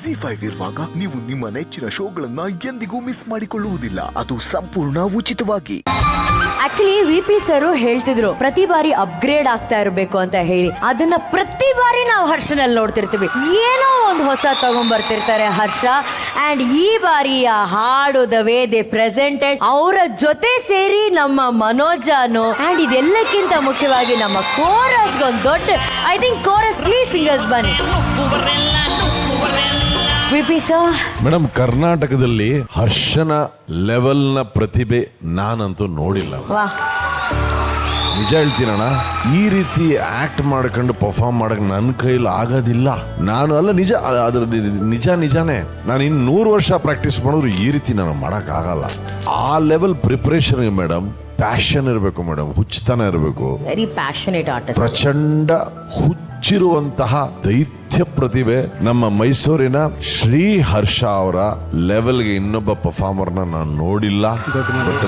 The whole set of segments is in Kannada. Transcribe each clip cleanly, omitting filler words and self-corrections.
ZEE5 ಇರುವಾಗ ನೀವು ನಿಮ್ಮ ನೆಚ್ಚಿನ ಶೋಗಳನ್ನ ಎಂದಿಗೂ ಮಿಸ್ ಮಾಡಿಕೊಳ್ಳುವುದಿಲ್ಲ. ಅದು ಸಂಪೂರ್ಣ ಉಚಿತವಾಗಿ. ಆಕ್ಚುಲಿ VP ಸರ್ ಹೇಳ್ತಿದ್ರು ಪ್ರತಿ ಬಾರಿ ಅಪ್ಗ್ರೇಡ್ ಆಗ್ತಾ ಇರಬೇಕು ಅಂತ ಹೇಳಿ. ಅದನ್ನ ಪ್ರತಿ ಬಾರಿ ನಾವು ಹರ್ಷನಲ್ಲಿ ನೋಡ್ತಿರ್ತೀವಿ. ಏನೋ ಒಂದು ಹೊಸ ತಗೊಂಡ್ಬರ್ತಿರ್ತಾರೆ ಹರ್ಷ. ಅಂಡ್ ಈ ಬಾರಿಯ ಹಾಡು ದ ವೇ ದೇ ಪ್ರೆಸೆಂಟೆಡ್, ಅವರ ಜೊತೆ ಸೇರಿ ನಮ್ಮ ಮನೋಜಾನು, ಅಂಡ್ ಇದೆಲ್ಲಕ್ಕಿಂತ ಮುಖ್ಯವಾಗಿ ನಮ್ಮ ಕೋರಸ್ ಒಂದು ದೊಡ್ಡ, ಐ ಥಿಂಕ್ ಕೋರಸ್ 3 ಸಿಂಗರ್ಸ್ ಬನ್ನಿ. VP ಸರ್ ಮೇಡಮ್, ಕರ್ನಾಟಕದಲ್ಲಿ ಹರ್ಷನ ಲೆವೆಲ್ನ ಪ್ರತಿಭೆ ನಾನಂತೂ ನೋಡಿಲ್ಲ. ನಿಜ ಹೇಳ್ತೀನಣ್ಣ, ಈ ರೀತಿ ಆಕ್ಟ್ ಮಾಡ್ಕೊಂಡು ಪರ್ಫಾರ್ಮ್ ಮಾಡಕ್ ನನ್ನ ಕೈಲಿ ಆಗೋದಿಲ್ಲ. ನಾನು ಅಲ್ಲ, ನಿಜ, ಅದ್ರ ನಿಜಾನೇ. ನಾನು ಇನ್ನು 100 ವರ್ಷ ಪ್ರಾಕ್ಟೀಸ್ ಮಾಡಿದ್ರು ಈ ರೀತಿ ನಾನು ಮಾಡಕ್ ಆಗಲ್ಲ. ಆ ಲೆವೆಲ್ ಪ್ರಿಪರೇಷನ್ ಮೇಡಮ್, ಪ್ಯಾಷನ್ ಇರಬೇಕು ಮೇಡಮ್, ಹುಚ್ಚತನ ಇರಬೇಕು. ವೆರಿ ಪ್ಯಾಷನೇಟ್ ಆರ್ಟಿಸ್ಟ್, ಪ್ರಚಂಡ ಹುಚ್ಚಿರುವಂತಹ ದೈತ್ಯ ಪ್ರತಿಭೆ. ನಮ್ಮ ಮೈಸೂರಿನ ಶ್ರೀ ಹರ್ಷ ಅವರ ಲೆವೆಲ್ಗೆ ಇನ್ನೊಬ್ಬ ಪರ್ಫಾರ್ಮರ್ನ ನಾನು ನೋಡಿಲ್ಲ.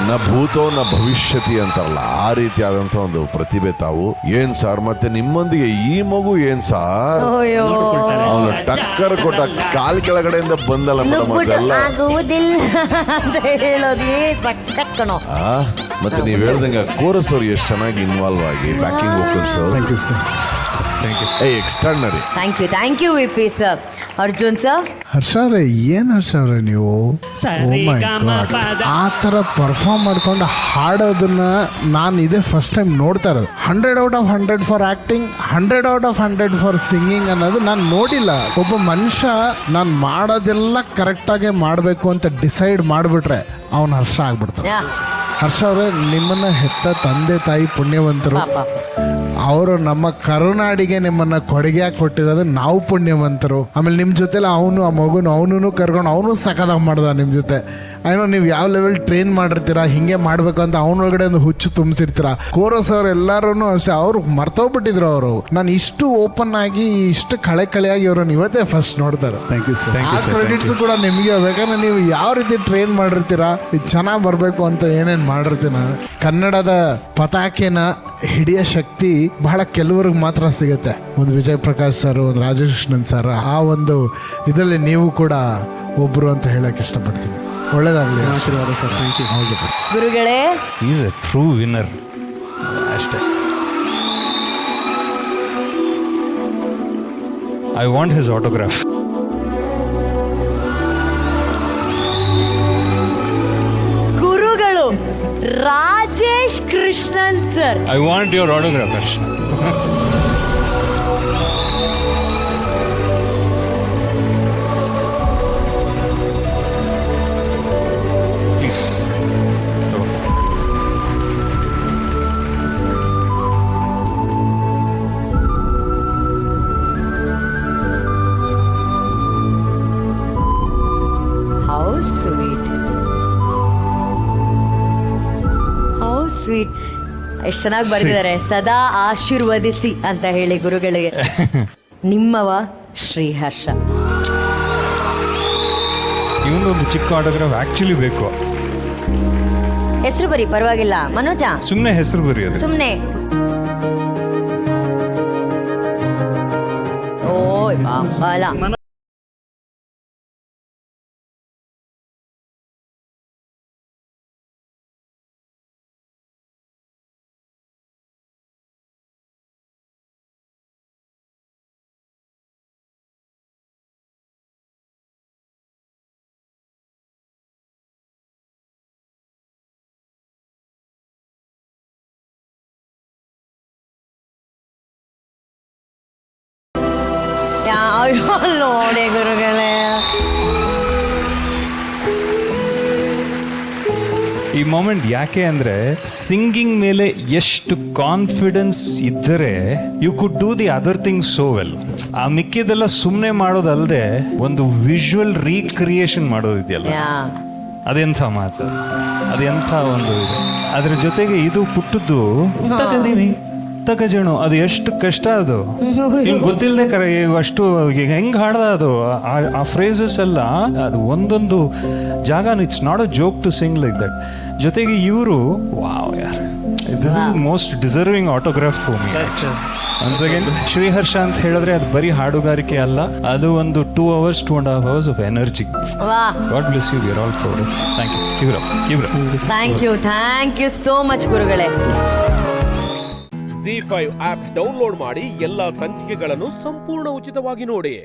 ನ ಭೂತೋ ನ ಭವಿಷ್ಯತಿ ಅಂತಾರಲ್ಲ, ಆ ರೀತಿಯಾದಂತ ಒಂದು ಪ್ರತಿಭೆ ತಾವು. ಏನ್ ಸಾರ್, ಮತ್ತೆ ನಿಮ್ಮೊಂದಿಗೆ ಈ ಮಗು ಏನ್ ಸಾರ್, ಅವನು ಟಕ್ಕರ್ ಕೊಟ್ಟ ಕಾಲ್ ಕೆಳಗಡೆಯಿಂದ ಬಂದಲ್ಲ ಮೇಡಮ್, ಅದೆಲ್ಲ ಅಂತ ಹೇಳೋದೇ ಸಖತ್ ಕಣೋ. ಮತ್ತೆ ನೀವ್ ಹೇಳ್ದಂಗ ಕೋರಸ್ ಅವ್ರು ಎಷ್ಟು ಚೆನ್ನಾಗಿ ಇನ್ವಾಲ್ವ್ ಆಗಿ backing vocals. Extraordinary. Thank you VP sir. Arjun sir. Harsha ಅವ್ರೆ, ಏನ್ ಹರ್ಷ ಅವ್ರೆ ನೀವು ಆ ಥರ ಪರ್ಫಾರ್ಮ್ ಮಾಡ್ಕೊಂಡು ಹಾಡೋದನ್ನ ನಾನು ಇದೇ ಫಸ್ಟ್ ಟೈಮ್ ನೋಡ್ತಾ ಇರೋದು. 100 out of 100 for acting, 100 out of 100 for singing ಅನ್ನೋದು ನಾನು ನೋಡಿಲ್ಲ. ಒಬ್ಬ ಮನುಷ್ಯ ನಾನು ಮಾಡೋದೆಲ್ಲ ಕರೆಕ್ಟಾಗೆ ಮಾಡಬೇಕು ಅಂತ ಡಿಸೈಡ್ ಮಾಡಿಬಿಟ್ರೆ ಅವನು ಹರ್ಷ ಆಗ್ಬಿಡ್ತಾನೆ. ಹರ್ಷ ಅವರೇ, ನಿಮ್ಮನ್ನ ಹೆತ್ತ ತಂದೆ ತಾಯಿ ಪುಣ್ಯವಂತರು. ಅವರು ನಮ್ಮ ಕರುನಾಡಿಗೆ ನಿಮ್ಮನ್ನ ಕೊಡುಗೆ ಕೊಟ್ಟಿರೋದು ನಾವು ಪುಣ್ಯವಂತರು. ಆಮೇಲೆ ನಿಮ್ಮ ಜೊತೆಲಿ ಆ ಮಗುನು ಕರ್ಕೊಂಡು ಅವನು ಸಖತ್ತಾಗಿ ಮಾಡ್ದ ನಿಮ್ಮ ಜೊತೆ. ಏನೋ ನೀವು ಯಾವ ಲೆವೆಲ್ ಟ್ರೈನ್ ಮಾಡಿರ್ತೀರಾ, ಹಿಂಗೆ ಮಾಡಬೇಕು ಅಂತ ಅವನೊಳಗಡೆ ಒಂದು ಹುಚ್ಚು ತುಂಬಿಸಿರ್ತೀರ. ಕೋರಸ್ ಅವ್ರು ಎಲ್ಲರೂ ಅಷ್ಟೇ, ಅವ್ರು ಮರ್ತೋಗ್ಬಿಟ್ಟಿದ್ರು. ಅವರು ನಾನು ಇಷ್ಟು ಓಪನ್ ಆಗಿ ಇಷ್ಟು ಕಳೆಯಾಗಿ ಅವ್ರನ್ನ ಇವತ್ತೇ ಫಸ್ಟ್ ನೋಡ್ತಾರೆ. ಆ ಕ್ರೆಡಿಟ್ಸ್ ಕೂಡ ನಿಮಗೆ. ಯಾಕಂದ್ರೆ ನೀವು ಯಾವ ರೀತಿ ಟ್ರೈನ್ ಮಾಡಿರ್ತೀರಾ, ಇದು ಚೆನ್ನಾಗಿ ಬರಬೇಕು ಅಂತ ಏನೇನು ಮಾಡಿರ್ತೀನ. ಕನ್ನಡದ ಪತಾಕೆನ ಹಿಡಿಯೋ ಶಕ್ತಿ ಬಹಳ ಕೆಲವ್ರಿಗೆ ಮಾತ್ರ ಸಿಗುತ್ತೆ. ಒಂದು ವಿಜಯ್ ಪ್ರಕಾಶ್ ಸರ್, ಒಂದು ರಾಜೇಶ್ ಕೃಷ್ಣನ್ ಸರ್, ಆ ಒಂದು ಇದರಲ್ಲಿ ನೀವು ಕೂಡ ಒಬ್ರು ಅಂತ ಹೇಳಕ್ ಇಷ್ಟಪಡ್ತೀನಿ. ಒಳ್ಳೇದಾಗಲಿ. ಆಶೀರ್ವಾದ ಸರ್. Thank you. ಹೌದು ಗುರುಗಳೇ, ಈಸ್ ಎ ಟ್ರೂ ವಿನ್ನರ್ ಅಷ್ಟೇ. I want his autograph. ಗುರುಗಳು Rajesh Krishnan sir. I want your autograph Harsha. Please. How sweet, how sweet. ಎಷ್ಟು ಚೆನ್ನಾಗಿ ಬರೆದಿದ್ದಾರೆ. ಸದಾ ಆಶೀರ್ವದಿಸಿ ಅಂತ ಹೇಳಿ ಗುರುಗಳಿಗೆ. ನಿಮ್ಮವ ಶ್ರೀ ಹರ್ಷ. ಇವೊಂದು ಚಿಕ್ಕ ಆಟೋಗ್ರಾಫ್ ಆಕ್ಚುಲಿ ಬೇಕು. ಹೆಸರು ಬರಿ, ಪರವಾಗಿಲ್ಲ ಮನೋಜ, ಸುಮ್ಮನೆ ಹೆಸರು ಬರೆಯೋದು. ಸುಮ್ಮನೆ. ಓಯ್ ಬಾಬಾಲ. ನೋಡೆ ಗುರುಗಳೇ, ಈ ಮೊಮೆಂಟ್ ಯಾಕೆ ಅಂದ್ರೆ ಸಿಂಗಿಂಗ್ ಮೇಲೆ ಎಷ್ಟು ಕಾನ್ಫಿಡೆನ್ಸ್ ಇದ್ದರೆ you could do the other thing so well. ಆ ಮಿಕ್ಕಿದೆಲ್ಲ ಸುಮ್ಮನೆ ಮಾಡೋದಲ್ಲದೆ ಒಂದು ವಿಜುವಲ್ ರೀಕ್ರಿಯೇಷನ್ ಮಾಡೋದಿದೆಯಲ್ಲ, ಅದೆಂಥ ಮಾತು, ಅದೆಂಥ ಒಂದು ಇದು. ಅದ್ರ ಜೊತೆಗೆ ಇದು ಪುಟ್ಟದ್ದು ತಕಜಣು, ಅದು ಎಷ್ಟು ಕಷ್ಟ. ಅದು ನಿಮ್ಗೆ ಗೊತ್ತಿಲ್ಲದೆ ಅಷ್ಟು ಹೆಂಗ್ ಹಾಡ್ದ ಅದು. ಆ ಫ್ರೇಸಸ್ ಎಲ್ಲ, ಅದು ಒಂದೊಂದು ಜಾಗ, it's not a joke to sing like that. ಜೊತೆಗೆ ಇವರು ವಾವ್ ಯಾರ್, this is most deserving autograph for me. Once again Sriharsha ಅಂತ ಹೇಳಿದ್ರೆ ಅದು ಬರೀ ಹಾಡುಗಾರಿಕೆ ಅಲ್ಲ, ಅದು ಒಂದು 2 hours 2.5 hours ಆಫ್ ಎನರ್ಜಿ. ವಾ, God bless you, we are all proud. Thank you. Thank you so much ಗುರುಗಳೇ. ZEE5 ಆಪ್ ಡೌನ್ಲೋಡ್ ಮಾಡಿ ಎಲ್ಲಾ ಸಂಚಿಕೆಗಳನ್ನು ಸಂಪೂರ್ಣ ಉಚಿತವಾಗಿ ನೋಡಿ.